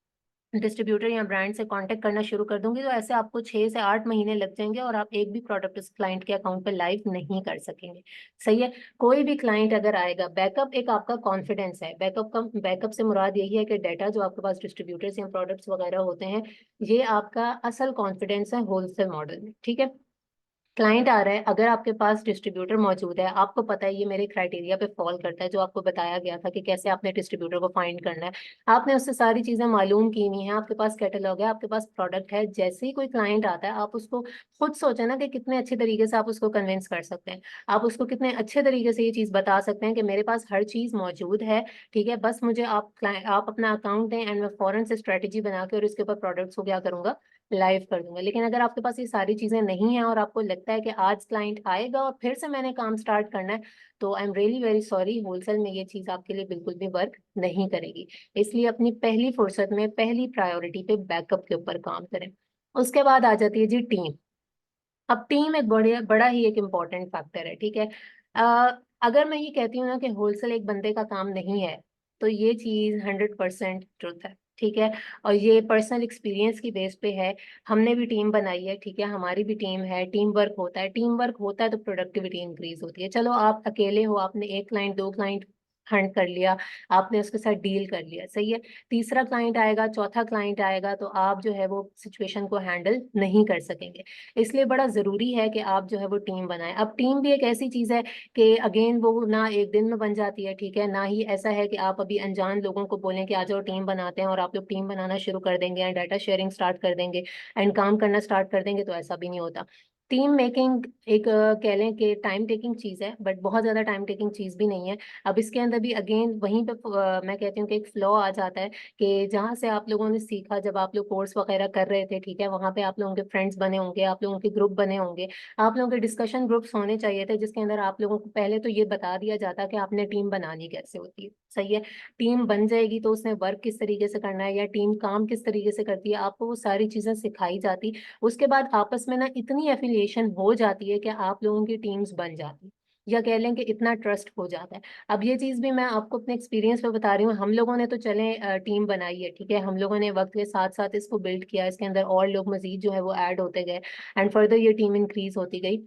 डिस्ट्रीब्यूटर या ब्रांड से कांटेक्ट करना शुरू कर दूंगी, तो ऐसे आपको 6 से 8 महीने लग जाएंगे और आप एक भी प्रोडक्ट उस क्लाइंट के अकाउंट पे लाइव नहीं कर सकेंगे। सही है। कोई भी क्लाइंट अगर आएगा, बैकअप एक आपका कॉन्फिडेंस है। बैकअप से मुराद यही है कि डाटा जो आपके पास डिस्ट्रीब्यूटर्स या प्रोडक्ट्स वगैरह होते हैं, ये आपका असल कॉन्फिडेंस है होलसेल मॉडल में। ठीक है। क्लाइंट आ रहा है, अगर आपके पास डिस्ट्रीब्यूटर मौजूद है, आपको पता है ये मेरे क्राइटेरिया पे फॉल करता है, जो आपको बताया गया था कि कैसे आपने डिस्ट्रीब्यूटर को फाइंड करना है, आपने उससे सारी चीजें मालूम की हुई हैं, आपके पास कैटलॉग है, आपके पास प्रोडक्ट है। जैसे ही कोई क्लाइंट आता है, आप उसको खुद सोचे ना कि कितने अच्छे तरीके से आप उसको कन्विंस कर सकते हैं, आप उसको कितने अच्छे तरीके से ये चीज बता सकते हैं कि मेरे पास हर चीज मौजूद है। ठीक है, बस मुझे आप अपना अकाउंट दें एंड मैं फौरन से स्ट्रेटेजी बना के और इसके ऊपर प्रोडक्ट्स को क्या करूंगा, लाइव कर दूंगा। लेकिन अगर आपके पास ये सारी चीजें नहीं है और आपको लगता है कि आज क्लाइंट आएगा और फिर से मैंने काम स्टार्ट करना है, तो I am really very sorry, wholesale में ये चीज आपके लिए बिल्कुल भी वर्क नहीं करेगी। इसलिए अपनी पहली फुर्सत में पहली प्रायोरिटी पे बैकअप के ऊपर काम करें। उसके बाद आ जाती है जी टीम। अब टीम एक बड़े बड़ा ही एक इम्पॉर्टेंट फैक्टर है। ठीक है। अगर मैं ये कहती हूँ ना कि होलसेल एक बंदे का काम नहीं है, तो ये चीज 100% ट्रुथ है। ठीक है। और ये पर्सनल एक्सपीरियंस की बेस पे है। हमने भी टीम बनाई है, ठीक है, हमारी भी टीम है, टीम वर्क होता है, टीम वर्क होता है तो प्रोडक्टिविटी इंक्रीज होती है। चलो आप अकेले हो, आपने एक क्लाइंट दो क्लाइंट हंट कर लिया, आपने उसके साथ डील कर लिया, सही है, तीसरा क्लाइंट आएगा, चौथा क्लाइंट आएगा, तो आप जो है वो सिचुएशन को हैंडल नहीं कर सकेंगे। इसलिए बड़ा जरूरी है कि आप जो है वो टीम बनाएं। अब टीम भी एक ऐसी चीज है कि अगेन वो ना एक दिन में बन जाती है, ठीक है, ना ही ऐसा है कि आप अभी अनजान लोगों को बोलें कि आ जाओ टीम बनाते हैं और आप लोग टीम बनाना शुरू कर देंगे एंड डाटा शेयरिंग स्टार्ट कर देंगे एंड काम करना स्टार्ट कर देंगे, तो ऐसा भी नहीं होता। टीम मेकिंग एक कह लें कि टाइम टेकिंग चीज़ है, बट बहुत ज़्यादा टाइम टेकिंग चीज़ भी नहीं है। अब इसके अंदर भी अगेन वहीं पे मैं कहती हूँ कि एक फ्लॉ आ जाता है कि जहाँ से आप लोगों ने सीखा, जब आप लोग कोर्स वगैरह कर रहे थे, ठीक है, वहाँ पे आप लोगों के फ्रेंड्स बने होंगे, आप लोगों के ग्रुप बने होंगे, आप लोगों के डिस्कशन ग्रुप्स होने चाहिए थे, जिसके अंदर आप लोगों को पहले तो ये बता दिया जाता कि आपने टीम बनानी कैसे होती है। सही है, टीम बन जाएगी तो उसने वर्क किस तरीके से करना है या टीम काम किस तरीके से करती है, आपको वो सारी चीज़ें सिखाई जाती। उसके बाद आपस में ना इतनी एफिलिएशन हो जाती है कि आप लोगों की टीम्स बन जाती, या कह लें कि इतना ट्रस्ट हो जाता है। अब ये चीज़ भी मैं आपको अपने एक्सपीरियंस पे बता रही हूँ। हम लोगों ने तो चले टीम बनाई है, ठीक है, हम लोगों ने वक्त के साथ साथ इसको बिल्ड किया, इसके अंदर और लोग मजीद जो है वो ऐड होते गए, एंड फर्दर ये टीम इंक्रीज होती गई।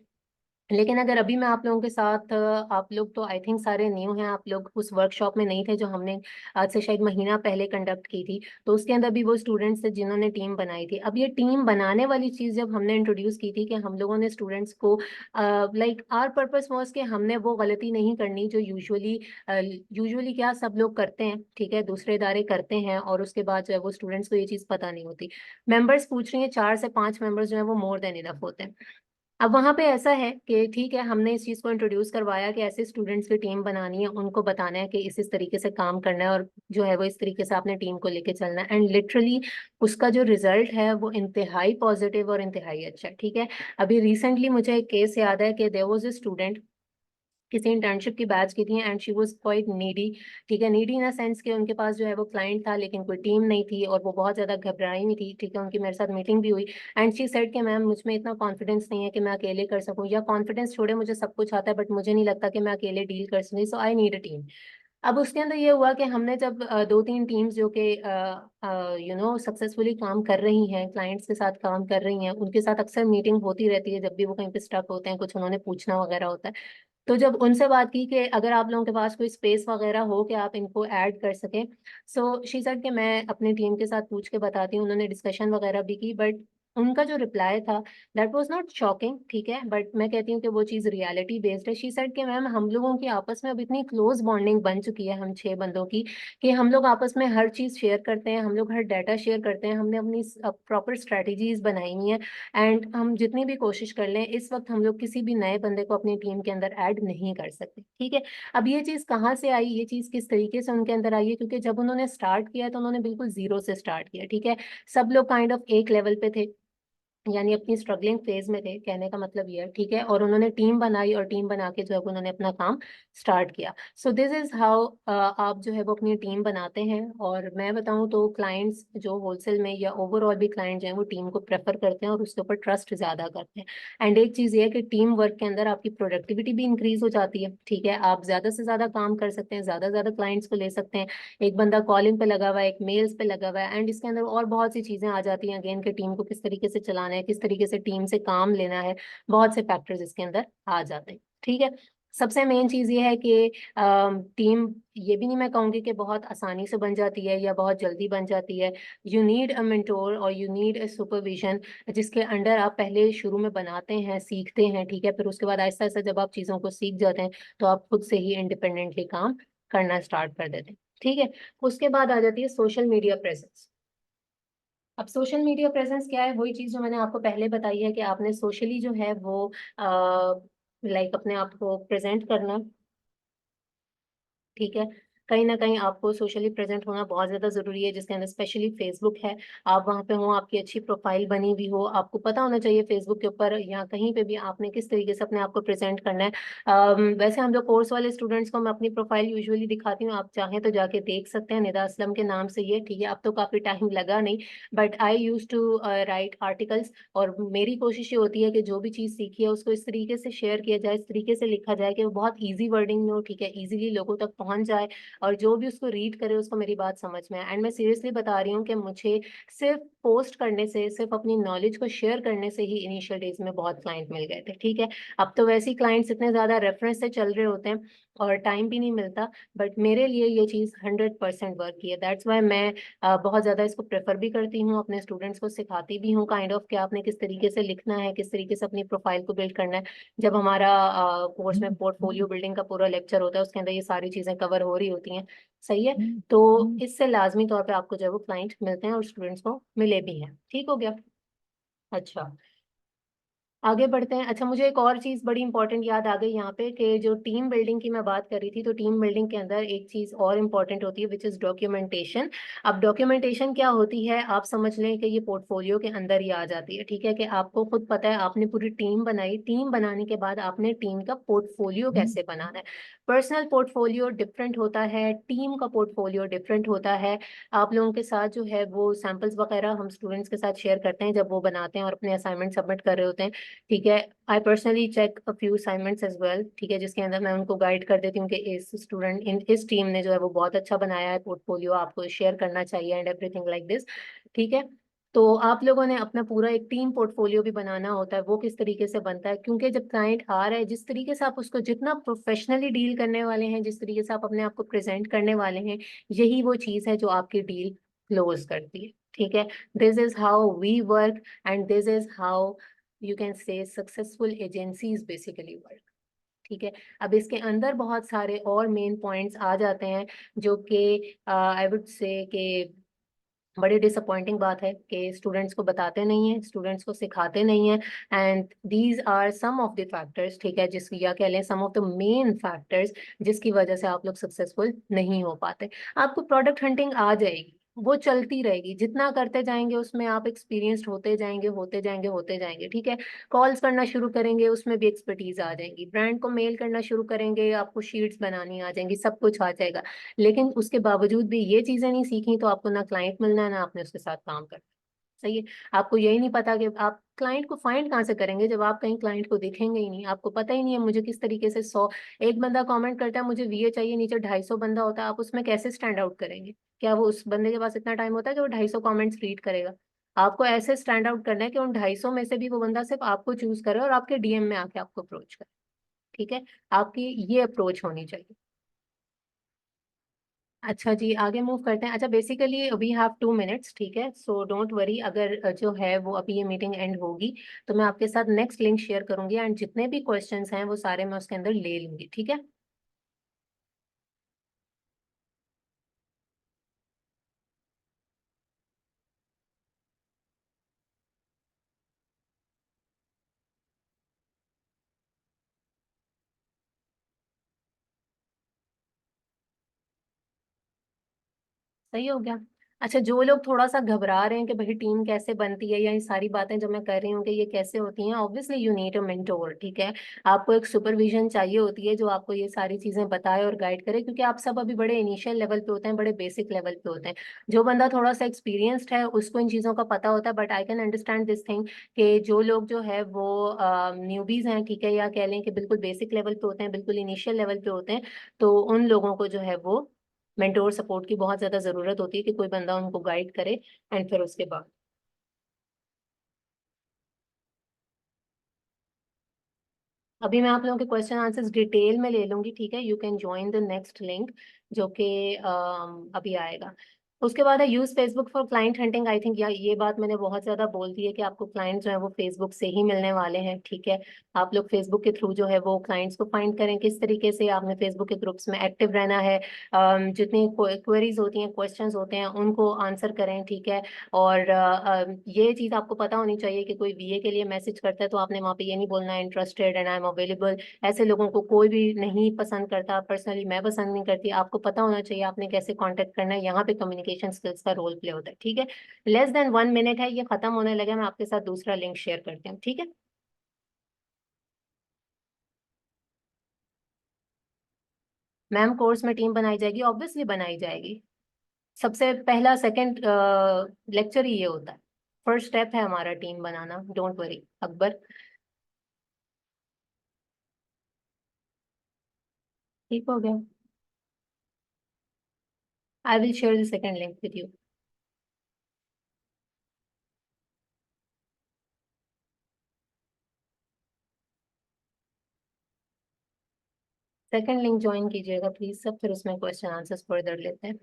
लेकिन अगर अभी मैं आप लोगों के साथ आप लोग तो आई थिंक सारे न्यू हैं, आप लोग उस वर्कशॉप में नहीं थे जो हमने आज से शायद महीना पहले कंडक्ट की थी, तो उसके अंदर भी वो स्टूडेंट्स थे जिन्होंने टीम बनाई थी। अब ये टीम बनाने वाली चीज़ जब हमने इंट्रोड्यूस की थी कि हम लोगों ने स्टूडेंट्स को लाइक आर पर्पस वॉज कि हमने वो गलती नहीं करनी जो यूजुअली क्या सब लोग करते हैं, ठीक है, दूसरे इदारे करते हैं, और उसके बाद जो है वो स्टूडेंट्स को ये चीज़ पता नहीं होती। मेंबर्स पूछ रही हैं, 4 से 5 मेंबर्स जो है वो मोर देन इनफ होते हैं। अब वहां पे ऐसा है कि ठीक है, हमने इस चीज को इंट्रोड्यूस करवाया कि ऐसे स्टूडेंट्स की टीम बनानी है, उनको बताना है कि इस तरीके से काम करना है, और जो है वो इस तरीके से आपने टीम को लेके चलना है, एंड लिटरली उसका जो रिजल्ट है वो इंतहाई पॉजिटिव और इंतहाई अच्छा है। ठीक है, अभी रिसेंटली मुझे एक केस याद है कि देयर वाज अ स्टूडेंट, किसी इंटर्नशिप की बैच की थी, and she was quite needy. ठीक है, नीडी इन अ सेंस कि उनके पास जो है वो क्लाइंट था लेकिन कोई टीम नहीं थी, और वो बहुत ज्यादा घबराई हुई थी। ठीक है, उनकी मेरे साथ मीटिंग भी हुई, एंड शी सेड कि मैम मुझ में इतना कॉन्फिडेंस नहीं है कि मैं अकेले कर सकूं, या कॉन्फिडेंस छोड़े, मुझे सब कुछ आता है बट मुझे नहीं लगता कि मैं अकेले डील कर सकूंगी, सो आई नीड अ टीम। अब उसके अंदर ये हुआ कि हमने जब 2-3 टीम्स जो कि सक्सेसफुली काम कर रही हैं, क्लाइंट्स के साथ काम कर रही हैं, उनके साथ अक्सर मीटिंग होती रहती है जब भी वो कहीं पे स्टक होते हैं, कुछ उन्होंने पूछना वगैरह होता है। तो जब उनसे बात की कि अगर आप लोगों के पास कोई स्पेस वगैरह हो कि आप इनको ऐड कर सकें, सो शी सेड कि मैं अपनी टीम के साथ पूछ के बताती हूँ। उन्होंने डिस्कशन वगैरह भी की, बट उनका जो रिप्लाई था दैट वाज नॉट शॉकिंग, ठीक है, बट मैं कहती हूँ कि वो चीज़ रियलिटी बेस्ड है। शी सेड कि मैम हम लोगों की आपस में अब इतनी क्लोज बॉन्डिंग बन चुकी है, हम 6 बंदों की, कि हम लोग आपस में हर चीज़ शेयर करते हैं, हम लोग हर डाटा शेयर करते हैं, हमने अपनी प्रॉपर स्ट्रेटजीज बनाई हुई हैं, एंड हम जितनी भी कोशिश कर लें इस वक्त हम लोग किसी भी नए बंदे को अपनी टीम के अंदर ऐड नहीं कर सकते। ठीक है, अब ये चीज़ कहाँ से आई, ये चीज़ किस तरीके से उनके अंदर आई है, क्योंकि जब उन्होंने स्टार्ट किया तो उन्होंने बिल्कुल जीरो से स्टार्ट किया। ठीक है, सब लोग काइंड ऑफ एक लेवल पे थे, यानी अपनी स्ट्रगलिंग फेज में थे, कहने का मतलब ये है। ठीक है, और उन्होंने टीम बनाई, और टीम बना के जो है वो उन्होंने अपना काम स्टार्ट किया। सो दिस इज हाउ आप जो है वो अपनी टीम बनाते हैं। और मैं बताऊं तो क्लाइंट्स जो होलसेल में या ओवरऑल भी क्लाइंट जो है वो टीम को प्रेफर करते हैं और उसके ऊपर ट्रस्ट ज्यादा करते हैं। एंड एक चीज ये है कि टीम वर्क के अंदर आपकी प्रोडक्टिविटी भी इंक्रीज हो जाती है। ठीक है, आप ज्यादा से ज्यादा काम कर सकते हैं, ज्यादा से ज्यादा क्लाइंट्स को ले सकते हैं। एक बंदा कॉलिंग पे लगा हुआ है, एक मेल्स पे लगा हुआ है, एंड इसके अंदर और बहुत सी चीजें आ जाती हैं अगेन, कि टीम को किस तरीके से चलाना है, किस तरीके से टीम से काम लेना है, बहुत से फैक्टर्स इसके अंदर आ जाते हैं। ठीक है, सबसे मेन चीज ये है कि टीम ये भी नहीं मैं कहूंगी कि बहुत आसानी से बन जाती है या बहुत जल्दी बन जाती है। यू नीड अ मेंटोर और यू नीड अ सुपरविजन, जिसके अंडर आप पहले शुरू में बनाते हैं, सीखते हैं। ठीक है, फिर उसके बाद आहिस्ता आहिस्ता जब आप चीज़ों को सीख जाते हैं तो आप खुद से ही इंडिपेंडेंटली काम करना स्टार्ट कर देते हैं। ठीक है, उसके बाद आ जाती है सोशल मीडिया प्रेजेंस। अब सोशल मीडिया प्रेजेंस क्या है, वही चीज जो मैंने आपको पहले बताई है कि आपने सोशली जो है वो लाइक अपने आप को प्रेजेंट करना। ठीक है, कहीं ना कहीं आपको सोशली प्रेजेंट होना बहुत ज्यादा जरूरी है, जिसके अंदर स्पेशली फेसबुक है। आप वहाँ पे हो, आपकी अच्छी प्रोफाइल बनी हुई हो, आपको पता होना चाहिए फेसबुक के ऊपर या कहीं पे भी आपने किस तरीके से अपने आप को प्रेजेंट करना है। वैसे हम लोग कोर्स वाले स्टूडेंट्स को मैं अपनी प्रोफाइल यूजुअली दिखाती हूँ, आप चाहें तो जाके देख सकते हैं, निदा असलम के नाम से ये। ठीक है, अब तो काफी टाइम लगा नहीं, but I use to write articles, और मेरी कोशिश ये होती है कि जो भी चीज़ सीखी है उसको इस तरीके से शेयर किया जाए, इस तरीके से लिखा जाए कि वो बहुत ईजी वर्डिंग में हो। ठीक है, इजीली लोगों तक पहुंच जाए, और जो भी उसको रीड करे उसको मेरी बात समझ में आए। एंड मैं सीरियसली बता रही हूँ कि मुझे सिर्फ पोस्ट करने से, सिर्फ अपनी नॉलेज को शेयर करने से ही इनिशियल डेज में बहुत क्लाइंट मिल गए थे। ठीक है, अब तो वैसे ही क्लाइंट्स इतने ज्यादा रेफरेंस से चल रहे होते हैं और टाइम भी नहीं मिलता, बट मेरे लिए ये चीज़ 100% वर्क की है। दैट्स वाई मैं बहुत ज़्यादा इसको प्रेफर भी करती हूँ, अपने स्टूडेंट्स को सिखाती भी हूँ काइंड ऑफ कि आपने किस तरीके से लिखना है, किस तरीके से अपनी प्रोफाइल को बिल्ड करना है। जब हमारा कोर्स में पोर्टफोलियो बिल्डिंग का पूरा लेक्चर होता है, उसके अंदर ये सारी चीज़ें कवर हो रही होती हैं। सही है, तो इससे लाजमी तौर पे आपको जो है वो क्लाइंट मिलते हैं और स्टूडेंट्स को मिले भी हैं। ठीक हो गया। अच्छा, आगे बढ़ते हैं। अच्छा, मुझे एक और चीज बड़ी इंपॉर्टेंट याद आ गई यहाँ पे, कि जो टीम बिल्डिंग की मैं बात कर रही थी, तो टीम बिल्डिंग के अंदर एक चीज और इम्पोर्टेंट होती है, विच इज डॉक्यूमेंटेशन। अब डॉक्यूमेंटेशन क्या होती है, आप समझ लें कि ये पोर्टफोलियो के अंदर ही आ जाती है। ठीक है, कि आपको खुद पता है, आपने पूरी टीम बनाई, टीम बनाने के बाद आपने टीम का पोर्टफोलियो कैसे बनाना है। पर्सनल पोर्टफोलियो डिफरेंट होता है, टीम का पोर्टफोलियो डिफरेंट होता है। आप लोगों के साथ जो है वो सैंपल्स वगैरह हम स्टूडेंट्स के साथ शेयर करते हैं जब वो बनाते हैं और अपने असाइनमेंट सबमिट कर रहे होते हैं। ठीक है, I personally check a few assignments as well. ठीक है, जिसके अंदर मैं उनको गाइड कर देती हूँ कि इस स्टूडेंट इन इस टीम ने जो है वो बहुत अच्छा बनाया है पोर्टफोलियो, आपको शेयर करना चाहिए एंड एवरीथिंग लाइक दिस। ठीक है, तो आप लोगों ने अपना पूरा एक टीम पोर्टफोलियो भी बनाना होता है। वो किस तरीके से बनता है, क्योंकि जब क्लाइंट आ रहा है, जिस तरीके से आप उसको जितना प्रोफेशनली डील करने वाले हैं, जिस तरीके से आप अपने आप को प्रेजेंट करने वाले हैं, यही वो चीज़ है जो आपकी डील क्लोज करती है। ठीक है, this is how we work and this is how you can say successful agencies basically work. ठीक है, अब इसके अंदर बहुत सारे और मेन पॉइंट्स आ जाते हैं, जो कि आई वुड से कि बड़ी डिसअपॉइंटिंग बात है कि स्टूडेंट्स को बताते नहीं है, स्टूडेंट्स को सिखाते नहीं है। And these are some of the factors, ठीक है, जिस या कह लें some of the main factors, जिसकी वजह से आप लोग सक्सेसफुल नहीं हो पाते। आपको प्रोडक्ट हंटिंग आ जाएगी, वो चलती रहेगी, जितना करते जाएंगे उसमें आप एक्सपीरियंस्ड होते जाएंगे, होते जाएंगे, होते जाएंगे। ठीक है, कॉल्स करना शुरू करेंगे, उसमें भी एक्सपर्टीज आ जाएंगी, ब्रांड को मेल करना शुरू करेंगे, आपको शीट्स बनानी आ जाएंगी, सब कुछ आ जाएगा। लेकिन उसके बावजूद भी ये चीजें नहीं सीखी, तो आपको ना क्लाइंट मिलना है, ना आपने उसके साथ काम करना। सही है, आपको यही नहीं पता कि आप क्लाइंट को फाइंड कहाँ से करेंगे, जब आप कहीं क्लाइंट को दिखेंगे ही नहीं, आपको पता ही नहीं है मुझे किस तरीके से 100, एक बंदा कमेंट करता है मुझे वीए चाहिए, नीचे 250 बंदा होता है, आप उसमें कैसे स्टैंड आउट करेंगे? क्या वो उस बंदे के पास इतना टाइम होता है कि वो 250 कमेंट्स रीड करेगा? आपको ऐसे स्टैंड आउट करना है कि उन 250 में से भी वो बंदा सिर्फ आपको चूज करे और आपके डीएम में आके आपको अप्रोच करे। ठीक है, आपकी ये अप्रोच होनी चाहिए। अच्छा जी, आगे मूव करते हैं। अच्छा, बेसिकली वी हैव 2 मिनट्स, ठीक है, सो डोंट वरी, अगर जो है वो अभी ये मीटिंग एंड होगी तो मैं आपके साथ नेक्स्ट लिंक शेयर करूंगी, एंड जितने भी क्वेश्चंस हैं वो सारे मैं उसके अंदर ले लूंगी। ठीक है, सही हो गया। अच्छा, जो लोग थोड़ा सा घबरा रहे हैं कि भाई टीम कैसे बनती है, या ये सारी बातें जो मैं कर रही हूँ कि ये कैसे होती हैं, obviously you need a mentor. ठीक है, आपको एक सुपरविजन चाहिए होती है जो आपको ये सारी चीजें बताए और गाइड करे, क्योंकि आप सब अभी बड़े इनिशियल लेवल पे होते हैं, बड़े बेसिक लेवल पे होते हैं। जो बंदा थोड़ा सा एक्सपीरियंस्ड है उसको इन चीजों का पता होता है, but I can understand this thing कि जो लोग जो है वो न्यूबीज हैं, ठीक है, या कह लें कि बिल्कुल बेसिक लेवल पे होते हैं, बिल्कुल इनिशियल लेवल पे होते हैं, तो उन लोगों को जो है वो मेंटोर सपोर्ट की बहुत ज्यादा जरूरत होती है, कि कोई बंदा उनको गाइड करे। एंड फिर उसके बाद अभी मैं आप लोगों के क्वेश्चन आंसर्स डिटेल में ले लूंगी। ठीक है, you can join the next link, जो कि अभी आएगा। उसके बाद है use Facebook for client hunting. I think ये बात मैंने बहुत ज्यादा बोल दी है कि आपको क्लाइंट जो है वो फेसबुक से ही मिलने वाले हैं। ठीक है, आप लोग फेसबुक के थ्रू जो है वो क्लाइंट्स को फाइंड करें, किस तरीके से आपने फेसबुक के ग्रुप्स में एक्टिव रहना है, जितनी क्वेरीज होती हैं, क्वेश्चंस होते हैं, उनको आंसर करें। ठीक है, और ये चीज़ आपको पता होनी चाहिए कि कोई वीए के लिए मैसेज करता है तो आपने वहाँ पे ये नहीं बोलना interested and I am available. ऐसे लोगों को कोई भी नहीं पसंद करता, पर्सनली मैं पसंद नहीं करती। आपको पता होना चाहिए आपने कैसे कांटेक्ट करना है, यहाँ पे कम्युनिकेशन स्किल्स का रोल प्ले होता है। ठीक है, लेस देन 1 मिनट है, ये खत्म होने लगा, मैं आपके साथ दूसरा लिंक शेयर करती हूँ। ठीक है, मैम कोर्स में टीम बनाई जाएगी, ऑब्वियसली बनाई जाएगी। सबसे पहला सेकंड लेक्चर ही ये होता है, फर्स्ट स्टेप है हमारा team banana, don't worry Akbar. ठीक हो गया, I will share the second link with you. Second link join कीजिएगा प्लीज सब, फिर उसमें क्वेश्चन आंसर्स फर्दर लेते हैं।